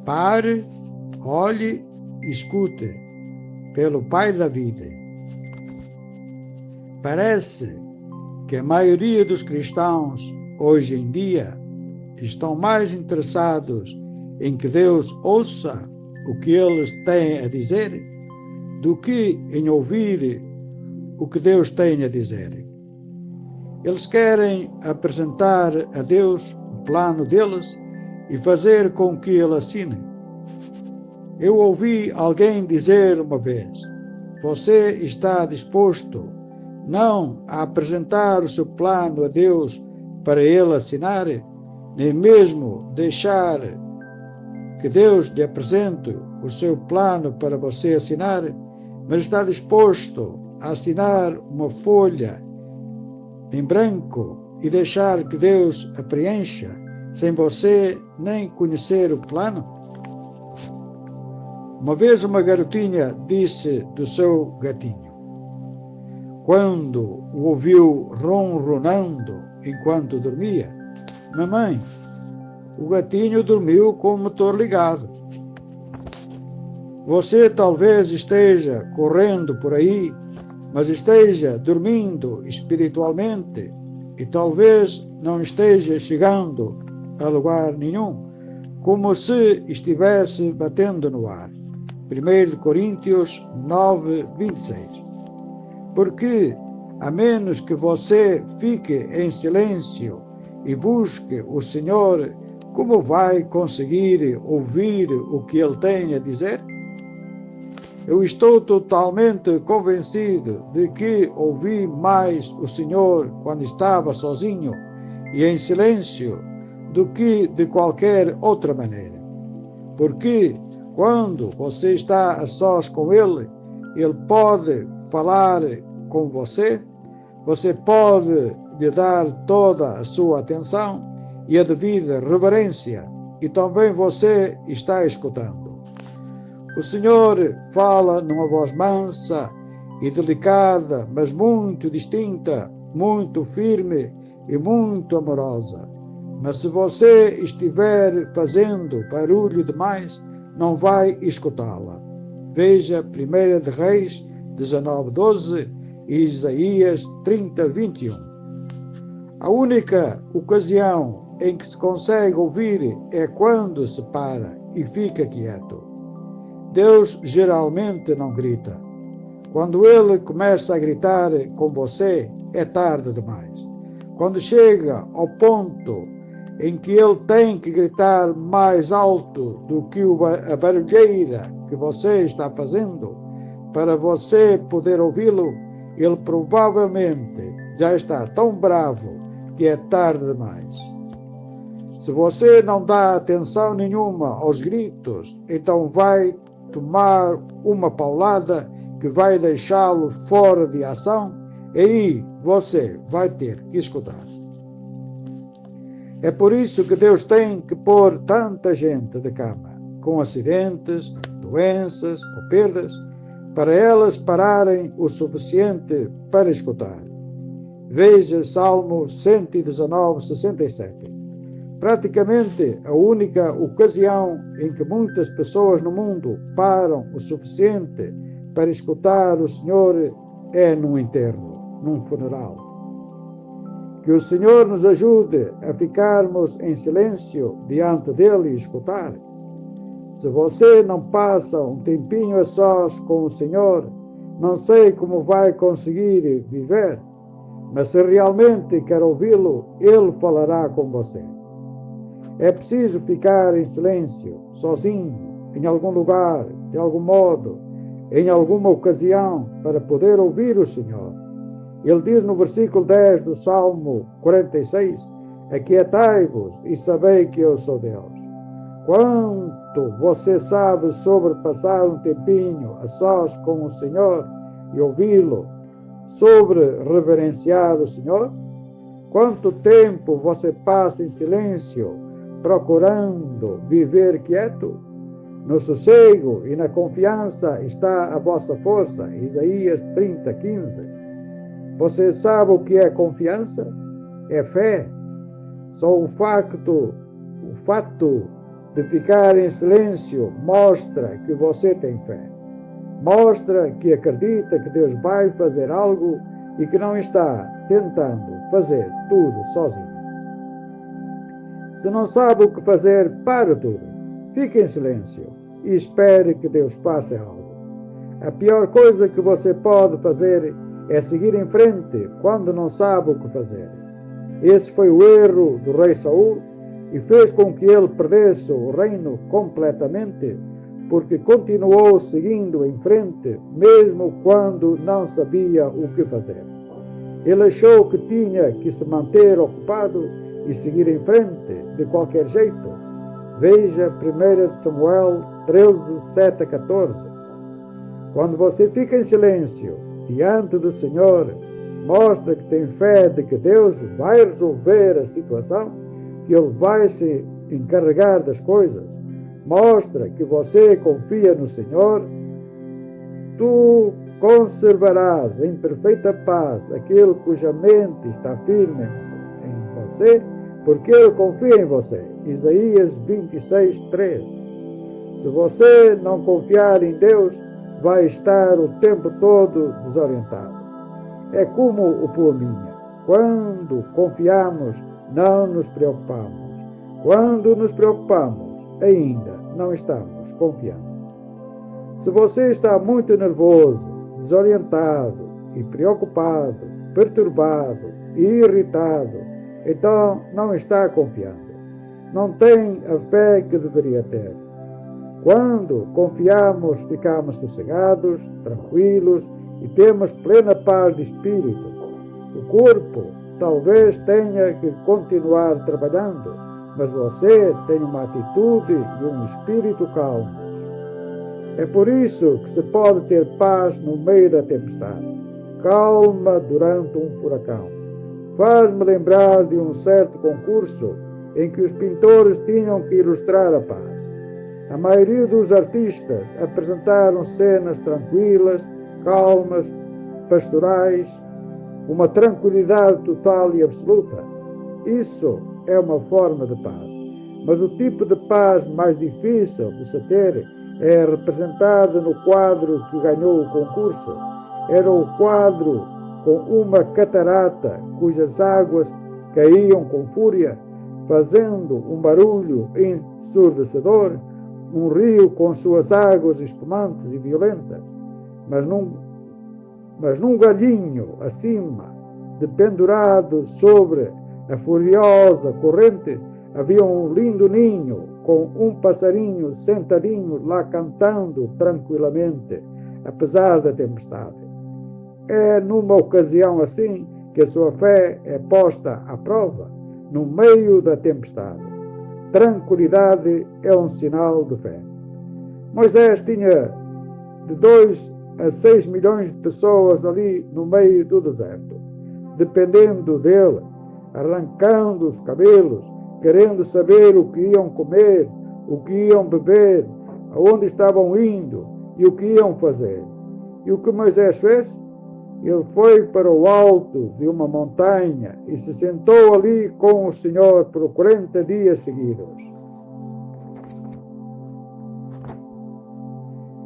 Pare, olhe e escute pelo Pai da vida. Parece que a maioria dos cristãos hoje em dia estão mais interessados em que Deus ouça o que eles têm a dizer do que em ouvir o que Deus tem a dizer. Eles querem apresentar a Deus o plano deles e fazer com que Ele assine. Eu ouvi alguém dizer uma vez: você está disposto não a apresentar o seu plano a Deus para Ele assinar, nem mesmo deixar que Deus lhe apresente o seu plano para você assinar, mas está disposto a assinar uma folha em branco e deixar que Deus a preencha, sem você nem conhecer o plano? Uma vez uma garotinha disse do seu gatinho, quando o ouviu ronronando enquanto dormia: mamãe, o gatinho dormiu com o motor ligado. Você talvez esteja correndo por aí, mas esteja dormindo espiritualmente e talvez não esteja chegando a lugar nenhum, como se estivesse batendo no ar. 1 Coríntios 9, 26. Porque, a menos que você fique em silêncio e busque o Senhor, como vai conseguir ouvir o que Ele tem a dizer? Eu estou totalmente convencido de que ouvi mais o Senhor quando estava sozinho e em silêncio do que de qualquer outra maneira. Porque quando você está a sós com Ele, Ele pode falar com você, você pode lhe dar toda a sua atenção e a devida reverência, e também você está escutando. O Senhor fala numa voz mansa e delicada, mas muito distinta, muito firme e muito amorosa. Mas se você estiver fazendo barulho demais, não vai escutá-la. Veja 1 de Reis 19:12 e Isaías 30:21. A única ocasião em que se consegue ouvir é quando se para e fica quieto. Deus geralmente não grita. Quando Ele começa a gritar com você, é tarde demais. Quando chega ao ponto em que Ele tem que gritar mais alto do que a barulheira que você está fazendo, para você poder ouvi-lo, Ele provavelmente já está tão bravo que é tarde demais. Se você não dá atenção nenhuma aos gritos, então vai tomar uma paulada que vai deixá-lo fora de ação, e aí você vai ter que escutar. É por isso que Deus tem que pôr tanta gente de cama, com acidentes, doenças ou perdas, para elas pararem o suficiente para escutar. Veja Salmo 119, 67. Praticamente a única ocasião em que muitas pessoas no mundo param o suficiente para escutar o Senhor é num enterro, num funeral. Que o Senhor nos ajude a ficarmos em silêncio diante dele e escutar. Se você não passa um tempinho a sós com o Senhor, não sei como vai conseguir viver, mas se realmente quer ouvi-lo, Ele falará com você. É preciso ficar em silêncio, sozinho, em algum lugar, de algum modo, em alguma ocasião, para poder ouvir o Senhor. Ele diz no versículo 10 do Salmo 46, aquietai-vos e sabei que eu sou Deus. Quanto você sabe sobre passar um tempinho a sós com o Senhor e ouvi-lo, sobre reverenciar o Senhor? Quanto tempo você passa em silêncio, procurando viver quieto? No sossego e na confiança está a vossa força. Isaías 30:15. Você sabe o que é confiança? É fé. Só o fato de ficar em silêncio mostra que você tem fé. Mostra que acredita que Deus vai fazer algo e que não está tentando fazer tudo sozinho. Se não sabe o que fazer, pare tudo. Fique em silêncio e espere que Deus faça algo. A pior coisa que você pode fazer é seguir em frente quando não sabe o que fazer. Esse foi o erro do rei Saul e fez com que ele perdesse o reino completamente, porque continuou seguindo em frente, mesmo quando não sabia o que fazer. Ele achou que tinha que se manter ocupado e seguir em frente de qualquer jeito. Veja 1 Samuel 13, 7 a 14. Quando você fica em silêncio diante do Senhor, mostra que tem fé de que Deus vai resolver a situação, que Ele vai se encarregar das coisas. Mostra que você confia no Senhor. Tu conservarás em perfeita paz aquele cuja mente está firme em você, porque Ele confia em você. Isaías 26, 3. Se você não confiar em Deus, vai estar o tempo todo desorientado. É como o poeminha. Quando confiamos, não nos preocupamos. Quando nos preocupamos, ainda não estamos confiando. Se você está muito nervoso, desorientado e preocupado, perturbado e irritado, então não está confiando. Não tem a fé que deveria ter. Quando confiamos, ficamos sossegados, tranquilos e temos plena paz de espírito. O corpo talvez tenha que continuar trabalhando, mas você tem uma atitude e um espírito calmos. É por isso que se pode ter paz no meio da tempestade, calma durante um furacão. Faz-me lembrar de um certo concurso em que os pintores tinham que ilustrar a paz. A maioria dos artistas apresentaram cenas tranquilas, calmas, pastorais, uma tranquilidade total e absoluta. Isso é uma forma de paz. Mas o tipo de paz mais difícil de se ter é representado no quadro que ganhou o concurso. Era o quadro com uma catarata cujas águas caíam com fúria, fazendo um barulho ensurdecedor, um rio com suas águas espumantes e violentas, mas num galhinho acima, dependurado sobre a furiosa corrente, havia um lindo ninho com um passarinho sentadinho lá cantando tranquilamente, apesar da tempestade. É numa ocasião assim que a sua fé é posta à prova, no meio da tempestade. Tranquilidade é um sinal de fé. Moisés tinha de 2 a 6 milhões de pessoas ali no meio do deserto, dependendo dele, arrancando os cabelos, querendo saber o que iam comer, o que iam beber, aonde estavam indo e o que iam fazer. E o que Moisés fez? Ele foi para o alto de uma montanha e se sentou ali com o Senhor por 40 dias seguidos.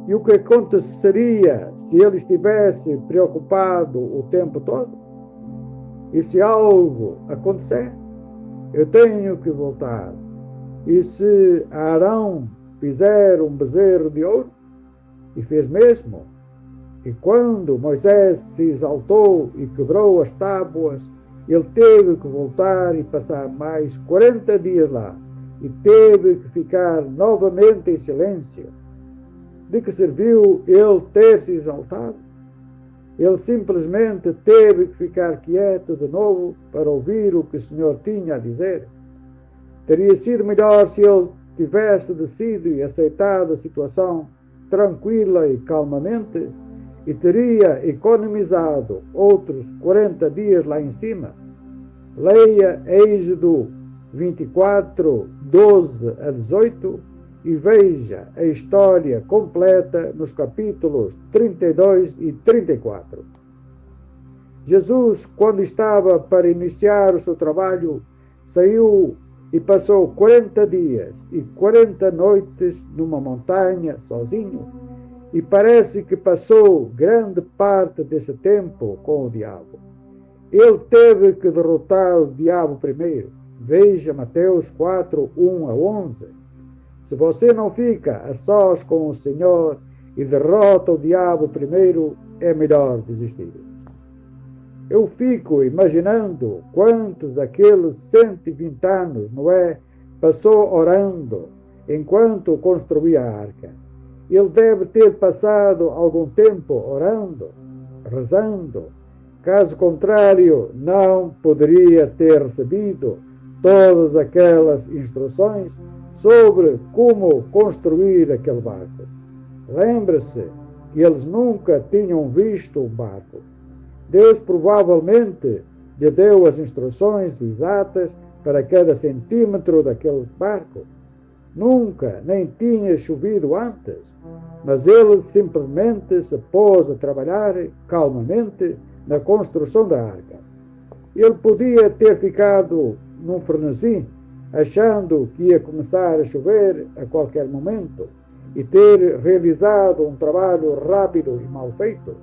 E o que aconteceria se ele estivesse preocupado o tempo todo? E se algo acontecer? Eu tenho que voltar. E se Arão fizer um bezerro de ouro? E fez mesmo. E quando Moisés se exaltou e quebrou as tábuas, ele teve que voltar e passar mais 40 dias lá. E teve que ficar novamente em silêncio. De que serviu ele ter se exaltado? Ele simplesmente teve que ficar quieto de novo para ouvir o que o Senhor tinha a dizer. Teria sido melhor se ele tivesse descido e aceitado a situação tranquila e calmamente, e teria economizado outros 40 dias lá em cima. Leia Êxodo 24, 12 a 18 e veja a história completa nos capítulos 32 e 34. Jesus, quando estava para iniciar o seu trabalho, saiu e passou 40 dias e 40 noites numa montanha sozinho, e parece que passou grande parte desse tempo com o diabo. Ele teve que derrotar o diabo primeiro. Veja Mateus 4, 1 a 11. Se você não fica a sós com o Senhor e derrota o diabo primeiro, é melhor desistir. Eu fico imaginando quantos daqueles 120 anos Noé passou orando enquanto construía a arca. Ele deve ter passado algum tempo orando, rezando. Caso contrário, não poderia ter recebido todas aquelas instruções sobre como construir aquele barco. Lembre-se que eles nunca tinham visto um barco. Deus provavelmente lhe deu as instruções exatas para cada centímetro daquele barco. Nunca, nem tinha chovido antes, mas ele simplesmente se pôs a trabalhar calmamente na construção da arca. Ele podia ter ficado num frenesi, achando que ia começar a chover a qualquer momento e ter realizado um trabalho rápido e mal feito,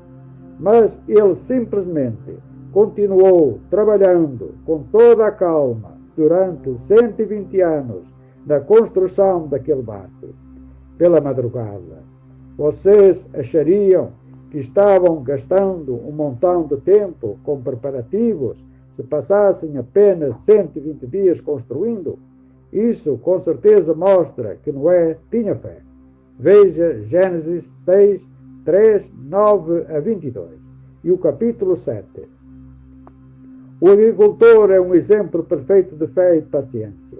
mas ele simplesmente continuou trabalhando com toda a calma durante 120 anos na construção daquele barco. Pela madrugada, vocês achariam que estavam gastando um montão de tempo com preparativos se passassem apenas 120 dias construindo? Isso com certeza mostra que Noé tinha fé. Veja Gênesis 6, 3, 9 a 22 e o capítulo 7. O agricultor é um exemplo perfeito de fé e de paciência.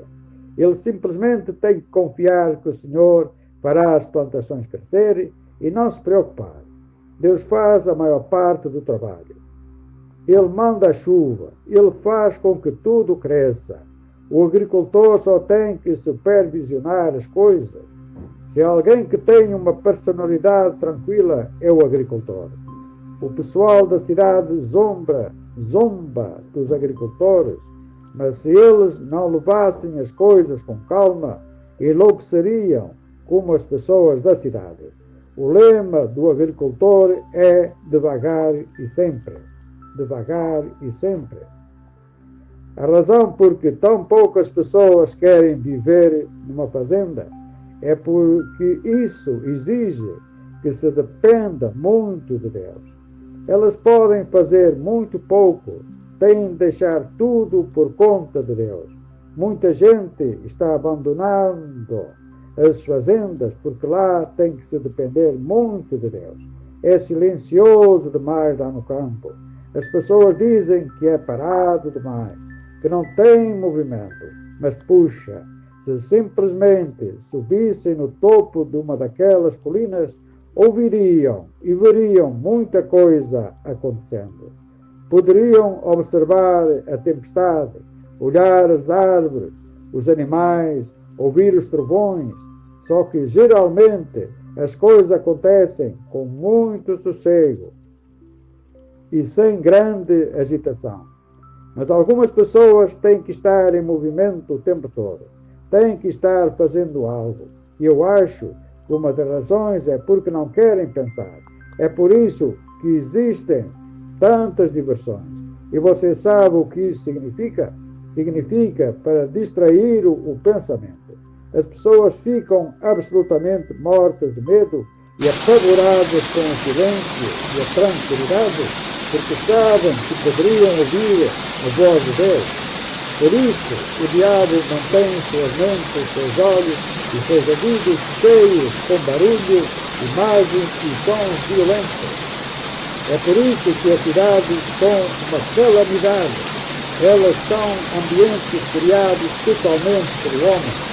Ele simplesmente tem que confiar que o Senhor fará as plantações crescerem e não se preocupar. Deus faz a maior parte do trabalho. Ele manda a chuva, ele faz com que tudo cresça. O agricultor só tem que supervisionar as coisas. Se alguém que tem uma personalidade tranquila é o agricultor. O pessoal da cidade zomba dos agricultores, mas se eles não levassem as coisas com calma, enlouqueceriam como as pessoas da cidade. O lema do agricultor é devagar e sempre. Devagar e sempre. A razão por que tão poucas pessoas querem viver numa fazenda é porque isso exige que se dependa muito de Deus. Elas podem fazer muito pouco, têm de deixar tudo por conta de Deus. Muita gente está abandonando as fazendas porque lá tem que se depender muito de Deus. É silencioso demais lá no campo. As pessoas dizem que é parado demais, que não tem movimento. Mas puxa, se simplesmente subissem no topo de uma daquelas colinas, ouviriam e veriam muita coisa acontecendo. Poderiam observar a tempestade, olhar as árvores, os animais, ouvir os trovões, só que geralmente as coisas acontecem com muito sossego e sem grande agitação. Mas algumas pessoas têm que estar em movimento o tempo todo, têm que estar fazendo algo. E eu acho que uma das razões é porque não querem pensar. É por isso que existem tantas diversões. E você sabe o que isso significa? Significa para distrair o pensamento. As pessoas ficam absolutamente mortas de medo e apavoradas com o silêncio e a tranquilidade, porque sabem que poderiam ouvir a voz de Deus. Por isso, o diabo mantém suas mentes, seus olhos e seus ouvidos cheios com barulho, imagens e sons violentos. É por isso que as cidades são uma calamidade. Elas são ambientes criados totalmente pelo homem.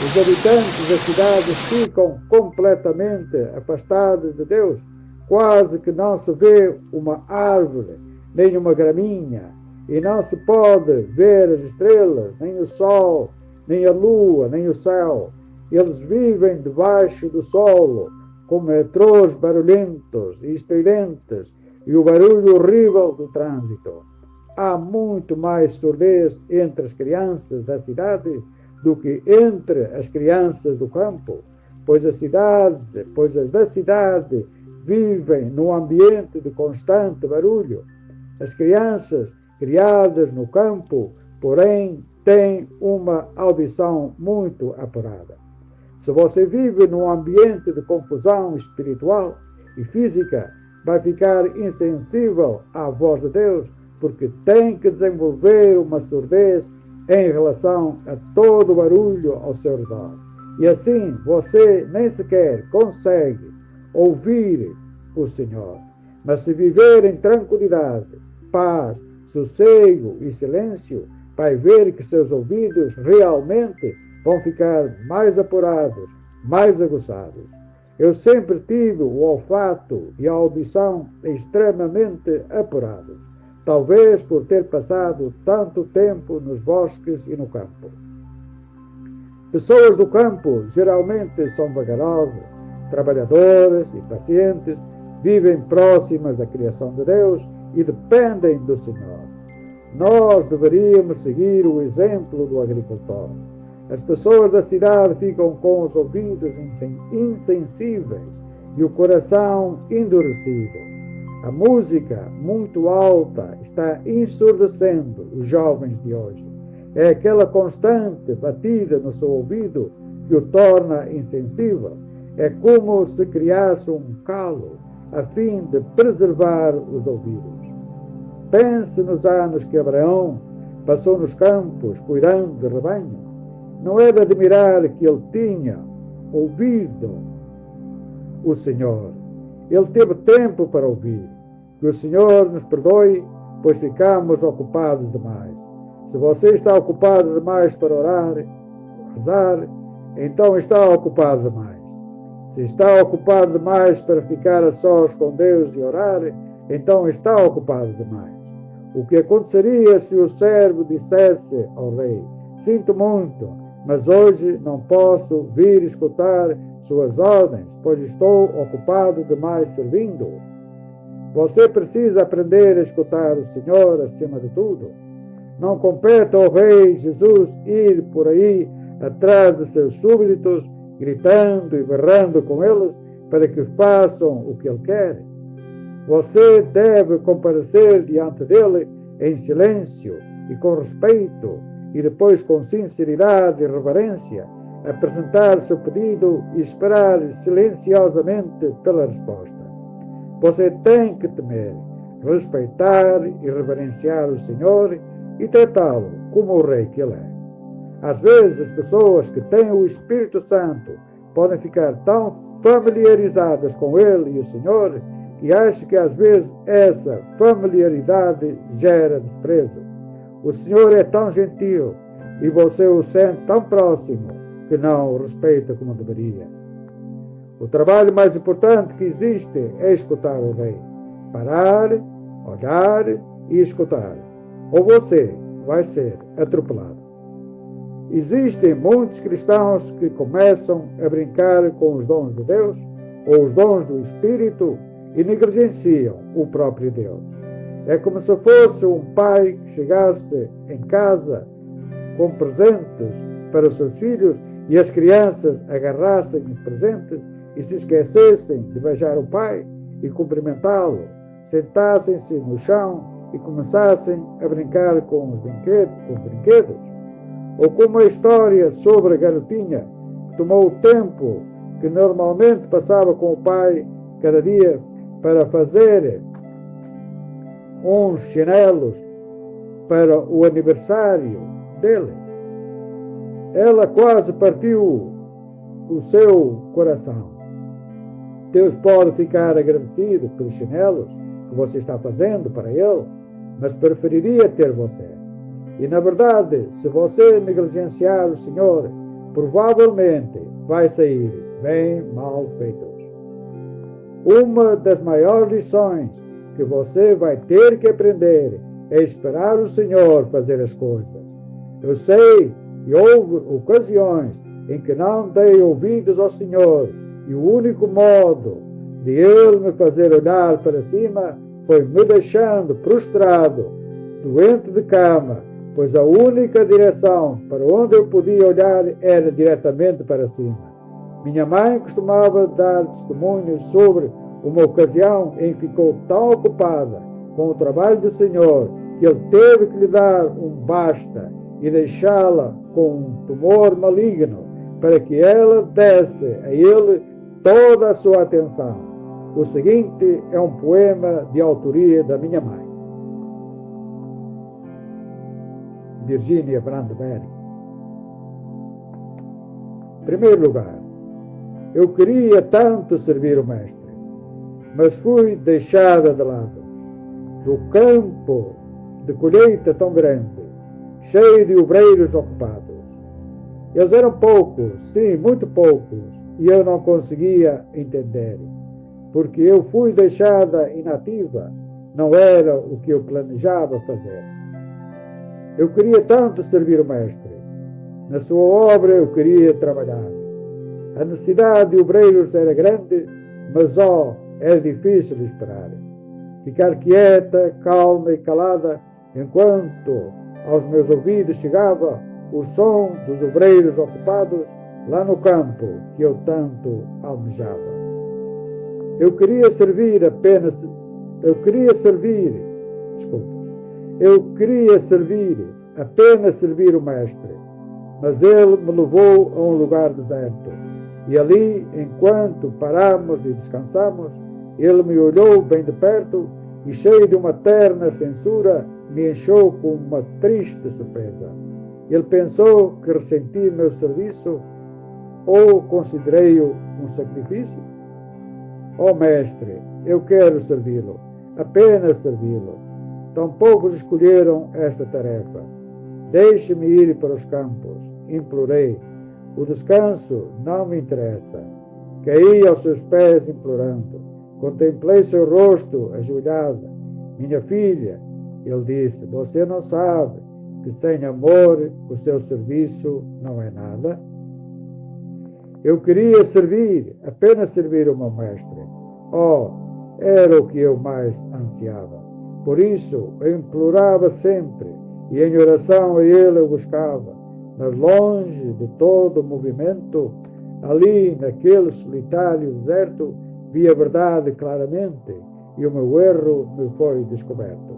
Os habitantes das cidades ficam completamente afastados de Deus. Quase que não se vê uma árvore, nem uma graminha, e não se pode ver as estrelas, nem o sol, nem a lua, nem o céu. Eles vivem debaixo do solo, com metrôs barulhentos e estridentes, e o barulho horrível do trânsito. Há muito mais surdez entre as crianças da cidade do que entre as crianças do campo, pois as da cidade vivem num ambiente de constante barulho. As crianças criadas no campo, porém, têm uma audição muito apurada. Se você vive num ambiente de confusão espiritual e física, vai ficar insensível à voz de Deus, porque tem que desenvolver uma surdez em relação a todo o barulho ao seu redor. E assim você nem sequer consegue ouvir o Senhor. Mas se viver em tranquilidade, paz, sossego e silêncio, vai ver que seus ouvidos realmente vão ficar mais apurados, mais aguçados. Eu sempre tive o olfato e a audição extremamente apurados, talvez por ter passado tanto tempo nos bosques e no campo. Pessoas do campo geralmente são vagarosas, trabalhadoras e pacientes, vivem próximas da criação de Deus e dependem do Senhor. Nós deveríamos seguir o exemplo do agricultor. As pessoas da cidade ficam com os ouvidos insensíveis e o coração endurecido. A música muito alta está ensurdecendo os jovens de hoje. É aquela constante batida no seu ouvido que o torna insensível. É como se criasse um calo a fim de preservar os ouvidos. Pense nos anos que Abraão passou nos campos cuidando de rebanho. Não é de admirar que ele tinha ouvido o Senhor. Ele teve tempo para ouvir. Que o Senhor nos perdoe, pois ficamos ocupados demais. Se você está ocupado demais para orar, rezar, então está ocupado demais. Se está ocupado demais para ficar a sós com Deus e orar, então está ocupado demais. O que aconteceria se o servo dissesse ao rei: sinto muito, mas hoje não posso vir escutar suas ordens, pois estou ocupado demais servindo-o? Você precisa aprender a escutar o Senhor acima de tudo. Não compete ao rei Jesus ir por aí atrás de seus súbditos, gritando e berrando com eles para que façam o que ele quer. Você deve comparecer diante dele em silêncio e com respeito, e depois com sinceridade e reverência apresentar seu pedido e esperar silenciosamente pela resposta. Você tem que temer, respeitar e reverenciar o Senhor e tratá-lo como o rei que ele é. Às vezes as pessoas que têm o Espírito Santo podem ficar tão familiarizadas com ele e o Senhor que acham que às vezes essa familiaridade gera desprezo. O Senhor é tão gentil e você o sente tão próximo que não o respeita como deveria. O trabalho mais importante que existe é escutar o rei. Parar, olhar e escutar. Ou você vai ser atropelado. Existem muitos cristãos que começam a brincar com os dons de Deus ou os dons do Espírito e negligenciam o próprio Deus. É como se fosse um pai que chegasse em casa com presentes para os seus filhos e as crianças agarrassem os presentes e se esquecessem de beijar o pai e cumprimentá-lo, sentassem-se no chão e começassem a brincar com os brinquedos. Ou como a história sobre a garotinha que tomou o tempo que normalmente passava com o pai cada dia para fazer uns chinelos para o aniversário dele. Ela quase partiu o seu coração. Deus pode ficar agradecido pelos chinelos que você está fazendo para ele, mas preferiria ter você. E, na verdade, se você negligenciar o Senhor, provavelmente vai sair bem mal feito. Uma das maiores lições que você vai ter que aprender é esperar o Senhor fazer as coisas. Eu sei que houve ocasiões em que não dei ouvidos ao Senhor e o único modo de Ele me fazer olhar para cima foi me deixando prostrado, doente de cama, pois a única direção para onde eu podia olhar era diretamente para cima. Minha mãe costumava dar testemunhos sobre uma ocasião em que ficou tão ocupada com o trabalho do Senhor que ele teve que lhe dar um basta e deixá-la com um tumor maligno para que ela desse a ele toda a sua atenção. O seguinte é um poema de autoria da minha mãe, Virginia Brandberg. Em primeiro lugar, eu queria tanto servir o Mestre, mas fui deixada de lado. Do campo de colheita tão grande, cheio de obreiros ocupados. Eles eram poucos, sim, muito poucos, e eu não conseguia entender, porque eu fui deixada inativa, não era o que eu planejava fazer. Eu queria tanto servir o Mestre. Na sua obra eu queria trabalhar. A necessidade de obreiros era grande, mas era difícil de esperar. Ficar quieta, calma e calada, enquanto aos meus ouvidos chegava o som dos obreiros ocupados lá no campo que eu tanto almejava. Eu queria servir apenas servir o Mestre, mas ele me levou a um lugar deserto. E ali, enquanto paramos e descansamos, ele me olhou bem de perto e, cheio de uma terna censura, me encheu com uma triste surpresa. Ele pensou que ressenti meu serviço ou considerei-o um sacrifício? Ó Mestre, eu quero servi-lo, apenas servi-lo. Tão poucos escolheram esta tarefa. Deixe-me ir para os campos, implorei. O descanso não me interessa. Caí aos seus pés implorando. Contemplei seu rosto ajoelhada. Minha filha, ele disse, você não sabe que sem amor o seu serviço não é nada? Eu queria servir, apenas servir o meu Mestre. Era o que eu mais ansiava. Por isso, eu implorava sempre, e em oração a ele eu buscava. Mas longe de todo o movimento, ali naquele solitário deserto, vi a verdade claramente, e o meu erro me foi descoberto.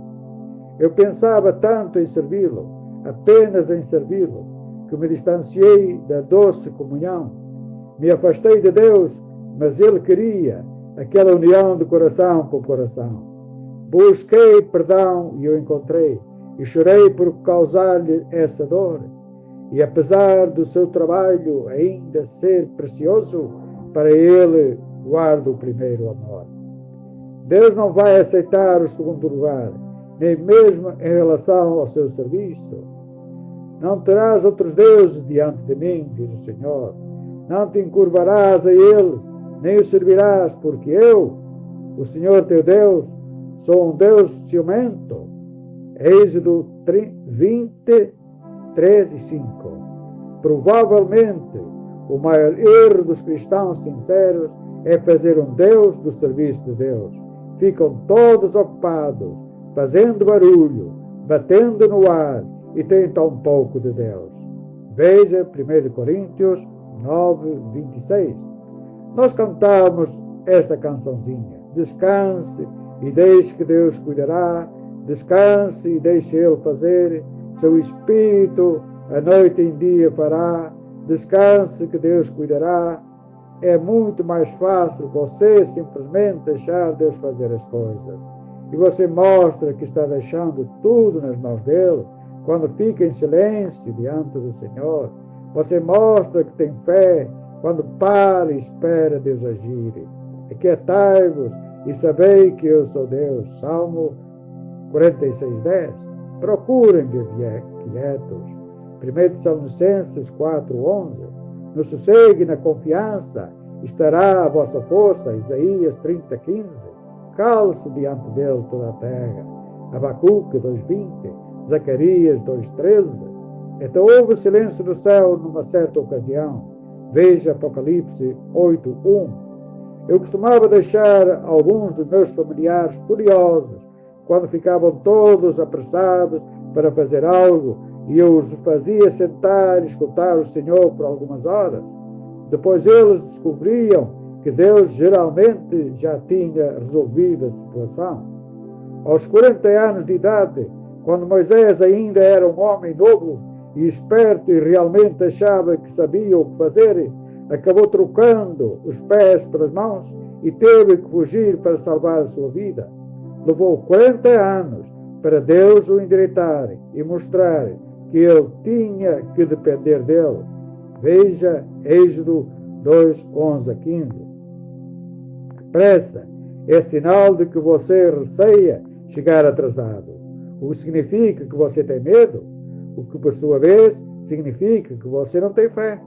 Eu pensava tanto em servi-lo, apenas em servi-lo, que me distanciei da doce comunhão. Me afastei de Deus, mas ele queria aquela união de coração com coração. Busquei perdão e o encontrei, e chorei por causar-lhe essa dor. E apesar do seu trabalho ainda ser precioso, para ele guardo o primeiro amor. Deus não vai aceitar o segundo lugar, nem mesmo em relação ao seu serviço. Não terás outros deuses diante de mim, diz o Senhor. Não te encurvarás a eles, nem os servirás, porque eu, o Senhor teu Deus, sou um Deus ciumento. Êxodo 20, 3 e 5. Provavelmente, o maior erro dos cristãos sinceros é fazer um Deus do serviço de Deus. Ficam todos ocupados, fazendo barulho, batendo no ar e têm tão pouco de Deus. Veja 1 Coríntios 9, 26. Nós cantamos esta cançãozinha. Descanse e deixe que Deus cuidará. Descanse e deixe Ele fazer. Seu Espírito a noite em dia fará. Descanse que Deus cuidará. É muito mais fácil você simplesmente deixar Deus fazer as coisas. E você mostra que está deixando tudo nas mãos dele quando fica em silêncio diante do Senhor. Você mostra que tem fé quando para e espera Deus agir. Aquietai-vos e sabei que eu sou Deus. Salmo 46:10. Procurem-me quietos. 1 Tessalonicenses 4:11. No sossego e na confiança estará a vossa força. Isaías 30:15. Cale-se diante dele toda a terra. Abacuque 2:20. Zacarias 2:13. Então houve silêncio no céu numa certa ocasião. Veja Apocalipse 8:1. Eu costumava deixar alguns dos meus familiares furiosos quando ficavam todos apressados para fazer algo e eu os fazia sentar e escutar o Senhor por algumas horas. Depois eles descobriam que Deus geralmente já tinha resolvido a situação. Aos 40 anos de idade, quando Moisés ainda era um homem novo e esperto e realmente achava que sabia o que fazer, acabou trocando os pés pelas mãos e teve que fugir para salvar a sua vida. Levou 40 anos para Deus o endireitar e mostrar que ele tinha que depender dele. Veja Êxodo 2, 11 a 15. Pressa é sinal de que você receia chegar atrasado, o que significa que você tem medo, o que por sua vez significa que você não tem fé.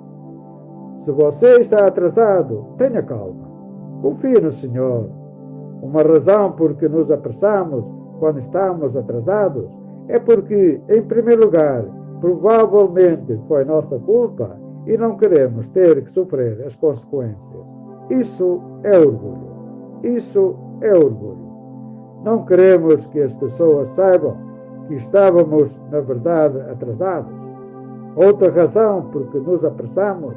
Se você está atrasado, tenha calma, confie no Senhor. Uma razão por que nos apressamos quando estamos atrasados é porque, em primeiro lugar, provavelmente foi nossa culpa e não queremos ter que sofrer as consequências. Isso é orgulho. Isso é orgulho. Não queremos que as pessoas saibam que estávamos, na verdade, atrasados. Outra razão por que nos apressamos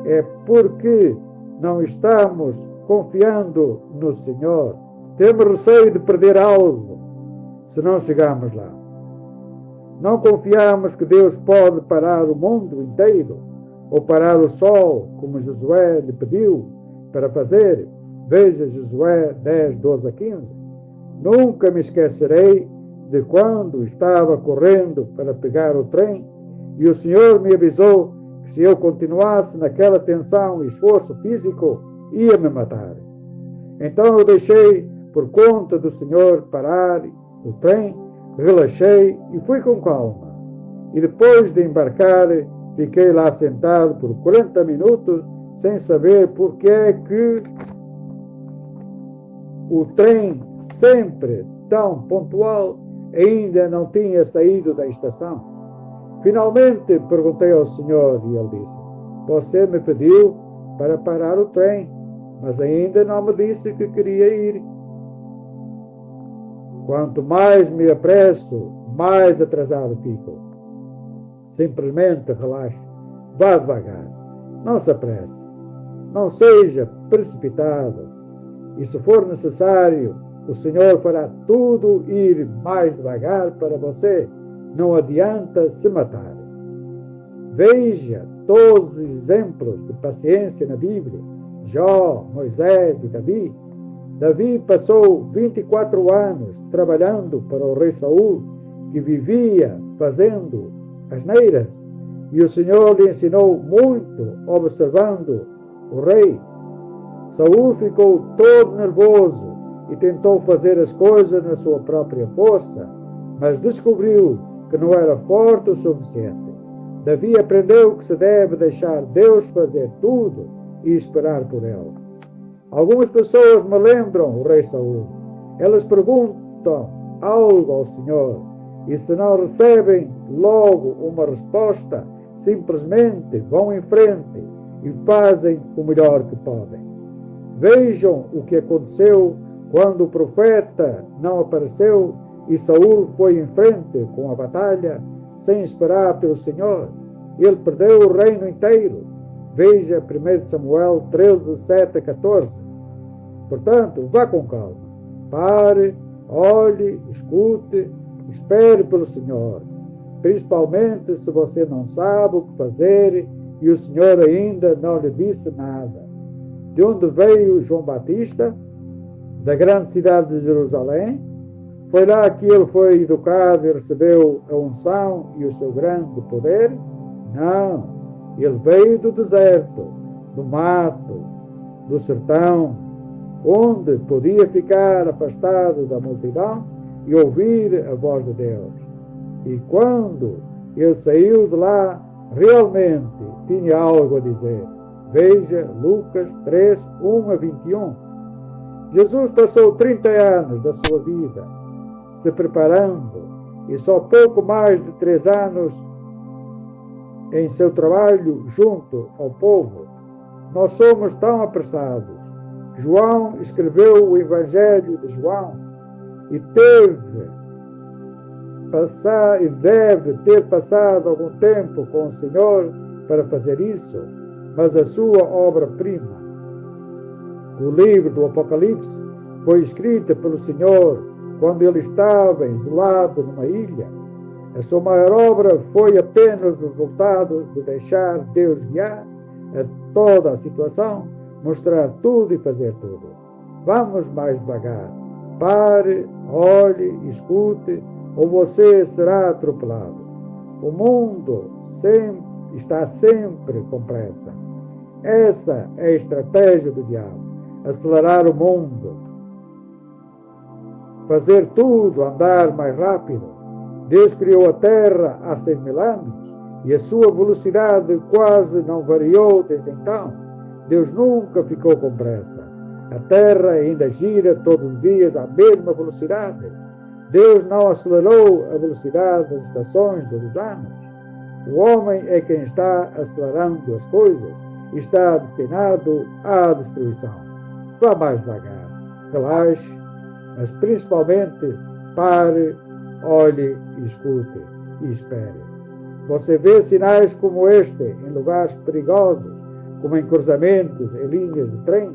é porque não estamos confiando no Senhor. Temos receio de perder algo se não chegarmos lá. Não confiamos que Deus pode parar o mundo inteiro ou parar o sol, como Josué lhe pediu para fazer. Veja Josué 10, 12 a 15. Nunca me esquecerei de quando estava correndo para pegar o trem e o Senhor me avisou que se eu continuasse naquela tensão e esforço físico, ia me matar. Então eu deixei por conta do Senhor parar o trem, relaxei e fui com calma. E depois de embarcar, fiquei lá sentado por 40 minutos sem saber por que é que o trem, sempre tão pontual, ainda não tinha saído da estação. Finalmente perguntei ao Senhor e ele disse: você me pediu para parar o trem, mas ainda não me disse que queria ir. Quanto mais me apresso, mais atrasado fico. Simplesmente relaxe, vá devagar, não se apresse, não seja precipitado. E se for necessário, o Senhor fará tudo ir mais devagar para você. Não adianta se matar. Veja todos os exemplos de paciência na Bíblia. Jó, Moisés e Davi. Davi passou 24 anos trabalhando para o rei Saul, que vivia fazendo asneiras. E o Senhor lhe ensinou muito observando o rei. Saul ficou todo nervoso e tentou fazer as coisas na sua própria força, mas descobriu que não era forte o suficiente. Davi aprendeu que se deve deixar Deus fazer tudo e esperar por ele. Algumas pessoas me lembram o rei Saul. Elas perguntam algo ao Senhor e se não recebem logo uma resposta, simplesmente vão em frente e fazem o melhor que podem. Vejam o que aconteceu quando o profeta não apareceu e Saul foi em frente com a batalha sem esperar pelo Senhor. Ele perdeu o reino inteiro. Veja 1 Samuel 13, 7 a 14. Portanto, vá com calma. Pare, olhe, escute, espere pelo Senhor. Principalmente se você não sabe o que fazer e o Senhor ainda não lhe disse nada. De onde veio João Batista? Da grande cidade de Jerusalém. Foi lá que ele foi educado e recebeu a unção e o seu grande poder? Não. Ele veio do deserto, do mato, do sertão, onde podia ficar afastado da multidão e ouvir a voz de Deus. E quando ele saiu de lá, realmente tinha algo a dizer. Veja Lucas 3, 1 a 21. Jesus passou 30 anos da sua vida se preparando e só pouco mais de 3 anos em seu trabalho junto ao povo. Nós somos tão apressados. João escreveu o Evangelho de João e teve deve ter passado algum tempo com o Senhor para fazer isso, mas a sua obra-prima, o livro do Apocalipse, foi escrito pelo Senhor quando ele estava isolado numa ilha. A sua maior obra foi apenas o resultado de deixar Deus guiar a toda a situação, mostrar tudo e fazer tudo. Vamos mais devagar. Pare, olhe, escute, ou você será atropelado. O mundo está sempre com pressa. Essa é a estratégia do diabo. Acelerar o mundo. Fazer tudo andar mais rápido. Deus criou a Terra há 6.000 anos e a sua velocidade quase não variou desde então. Deus nunca ficou com pressa. A Terra ainda gira todos os dias à mesma velocidade. Deus não acelerou a velocidade das estações ou dos anos. O homem é quem está acelerando as coisas e está destinado à destruição. Vá mais devagar, relaxe, mas principalmente pare, olhe e escute e espere. Você vê sinais como este em lugares perigosos, como em cruzamentos, em linhas de trem,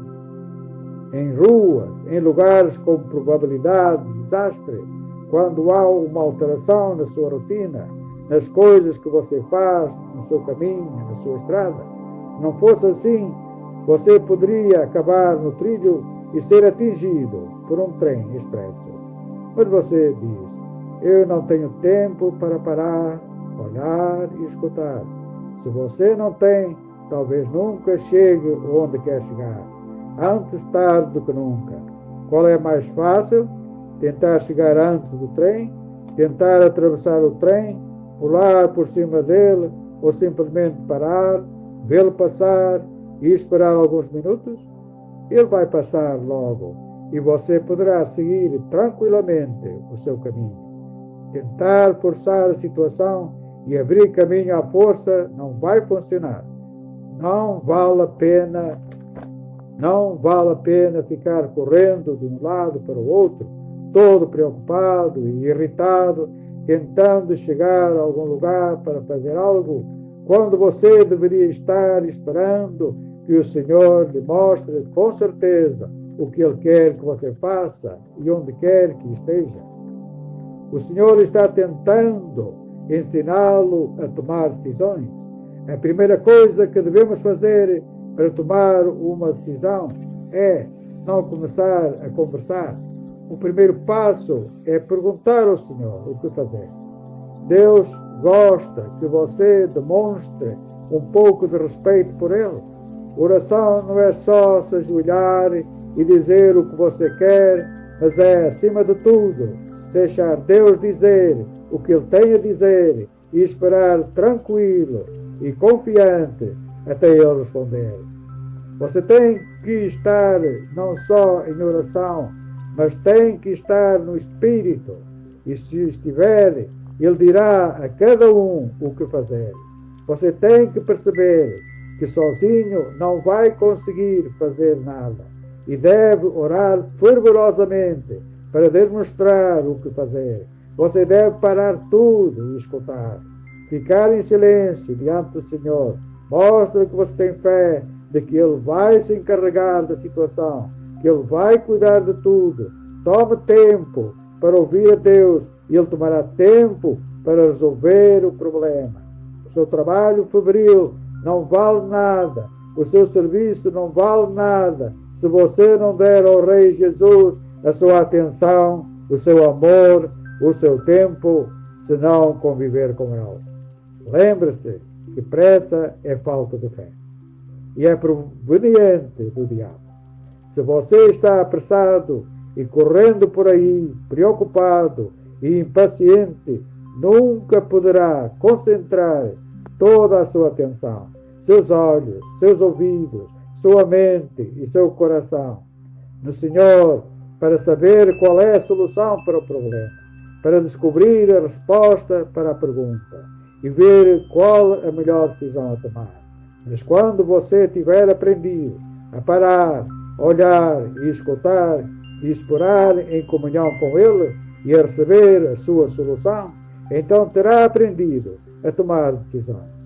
em ruas, em lugares com probabilidade de desastre, quando há uma alteração na sua rotina, nas coisas que você faz no seu caminho, na sua estrada. Se não fosse assim, você poderia acabar no trilho e ser atingido por um trem expresso. Mas você diz, eu não tenho tempo para parar, olhar e escutar. Se você não tem, talvez nunca chegue onde quer chegar. Antes tarde do que nunca. Qual é mais fácil? Tentar chegar antes do trem, tentar atravessar o trem, pular por cima dele, ou simplesmente parar, vê-lo passar e esperar alguns minutos? Ele vai passar logo e você poderá seguir tranquilamente o seu caminho. Tentar forçar a situação e abrir caminho à força não vai funcionar. Não vale a pena ficar correndo de um lado para o outro, todo preocupado e irritado, tentando chegar a algum lugar para fazer algo, quando você deveria estar esperando que o Senhor lhe mostre com certeza o que Ele quer que você faça e onde quer que esteja. O Senhor está tentando ensiná-lo a tomar decisões. A primeira coisa que devemos fazer para tomar uma decisão é não começar a conversar. O primeiro passo é perguntar ao Senhor o que fazer. Deus gosta que você demonstre um pouco de respeito por Ele. Oração não é só se ajoelhar e dizer o que você quer, mas é, acima de tudo, deixar Deus dizer o que Ele tem a dizer e esperar tranquilo e confiante até Ele responder. Você tem que estar não só em oração, mas tem que estar no Espírito. E se estiver, Ele dirá a cada um o que fazer. Você tem que perceber que sozinho não vai conseguir fazer nada. E deve orar fervorosamente para demonstrar o que fazer. Você deve parar tudo e escutar. Ficar em silêncio diante do Senhor. Mostra que você tem fé de que Ele vai se encarregar da situação, que Ele vai cuidar de tudo. Tome tempo para ouvir a Deus e Ele tomará tempo para resolver o problema. O seu trabalho febril não vale nada. O seu serviço não vale nada se você não der ao Rei Jesus a sua atenção, o seu amor, o seu tempo, se não conviver com Ele. Lembre-se que pressa é falta de fé e é proveniente do diabo. Se você está apressado e correndo por aí, preocupado e impaciente, nunca poderá concentrar toda a sua atenção, seus olhos, seus ouvidos, sua mente e seu coração no Senhor para saber qual é a solução para o problema, para descobrir a resposta para a pergunta e ver qual a melhor decisão a tomar. Mas quando você tiver aprendido a parar, olhar e escutar e esperar em comunhão com Ele e a receber a sua solução, então terá aprendido a tomar decisões.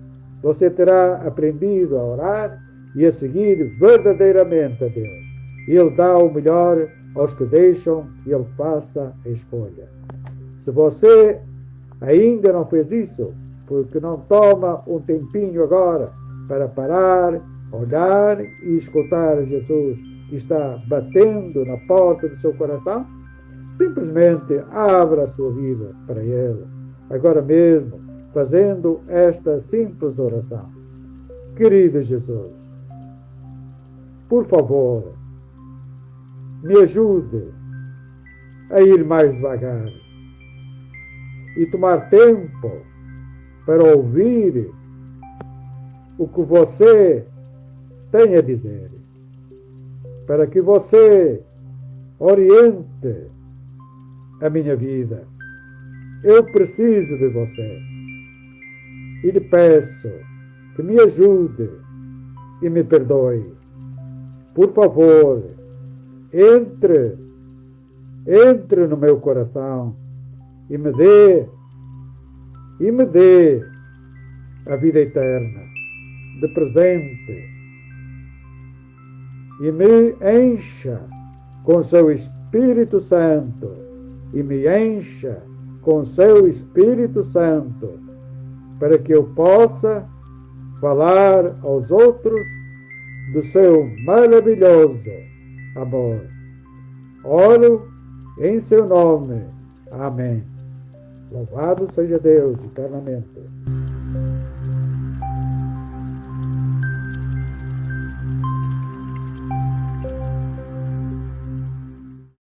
Você terá aprendido a orar e a seguir verdadeiramente a Deus. Ele dá o melhor aos que deixam que Ele faça a escolha. Se você ainda não fez isso, porque não toma um tempinho agora para parar, olhar e escutar Jesus que está batendo na porta do seu coração, simplesmente abra a sua vida para Ele, agora mesmo, fazendo esta simples oração. Querido Jesus, por favor, me ajude a ir mais devagar e tomar tempo para ouvir o que você tem a dizer, para que você oriente a minha vida. Eu preciso de você e lhe peço que me ajude e me perdoe. Por favor, entre no meu coração e me dê a vida eterna de presente e me encha com seu Espírito Santo e me encha com seu Espírito Santo para que eu possa falar aos outros do seu maravilhoso amor. Oro em seu nome. Amém. Louvado seja Deus eternamente.